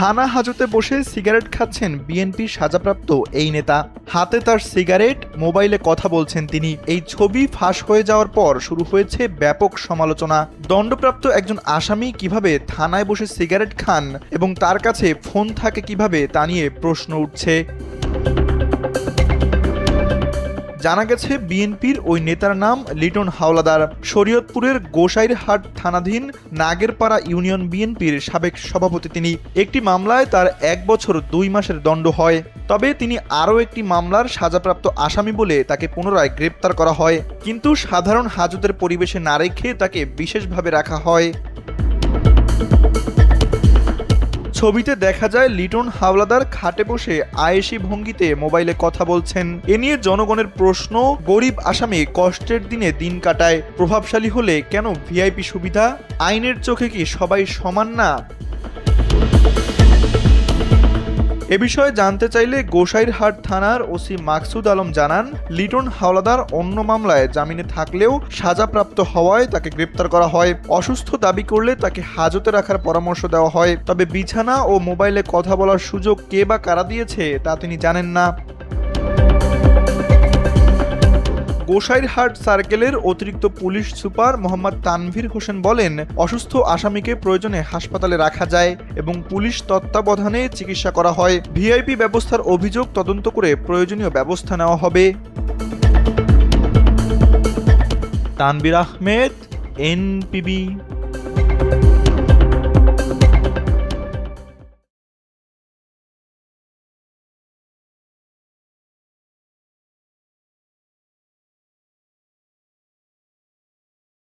থানা হাজতে বসে সিগারেট খাচ্ছেন বিএনপির সাজাপ্রাপ্ত এই নেতা। হাতে তার সিগারেট, মোবাইলে কথা বলছেন তিনি। এই ছবি ফাঁস হয়ে যাওয়ার পর শুরু হয়েছে ব্যাপক সমালোচনা। দণ্ডপ্রাপ্ত একজন আসামি কিভাবে থানায় বসে সিগারেট খান এবং তার কাছে ফোন থাকে কিভাবে তা নিয়ে প্রশ্ন উঠছে। জানা গেছে বিএনপির ওই নেতার নাম লিটন হাওলাদার। শরীয়তপুরের গোসাইরহাট থানাধীন নাগেরপাড়া ইউনিয়ন বিএনপির সাবেক সভাপতি তিনি। একটি মামলায় তার 1 বছর 2 মাসের দণ্ড হয়। তবে তিনি আরও একটি মামলার সাজাপ্রাপ্ত আসামি বলে তাকে পুনরায় গ্রেপ্তার করা হয়, কিন্তু সাধারণ হাজতের পরিবেশে না রেখে তাকে বিশেষভাবে রাখা হয়। ছবিতে দেখা যায় লিটন হাওলাদার খাটে বসে আয়েশি ভঙ্গিতে মোবাইলে কথা বলছেন। এ নিয়ে জনগণের প্রশ্ন, গরিব আসামি কষ্টের দিনে দিন কাটায়, প্রভাবশালী হলে কেন ভিআইপি সুবিধা? আইনের চোখে কি সবাই সমান না? এ বিষয়ে জানতে চাইলে গোসাইরহাট থানার ওসি মাকসুদ আলম জানান, লিটন হাওলাদার অন্য মামলায় জামিনে থাকলেও সাজাপ্রাপ্ত হওয়ায় তাকে গ্রেপ্তার করা হয়। অসুস্থ দাবি করলে তাকে হাজতে রাখার পরামর্শ দেওয়া হয়। তবে বিছানা ও মোবাইলে কথা বলার সুযোগ কে বা কারা দিয়েছে তা তিনি জানেন না। গোসাইরহাট সার্কেলের অতিরিক্ত পুলিশ সুপার মোহাম্মদ তানভীর হোসেন বলেন, অসুস্থ আসামিকে প্রয়োজনে হাসপাতালে রাখা যায় এবং পুলিশ তত্ত্বাবধানে চিকিৎসা করা হয়। ভিআইপি ব্যবস্থার অভিযোগ তদন্ত করে প্রয়োজনীয় ব্যবস্থা নেওয়া হবে। তানভীর আহমেদ, এনপিবি।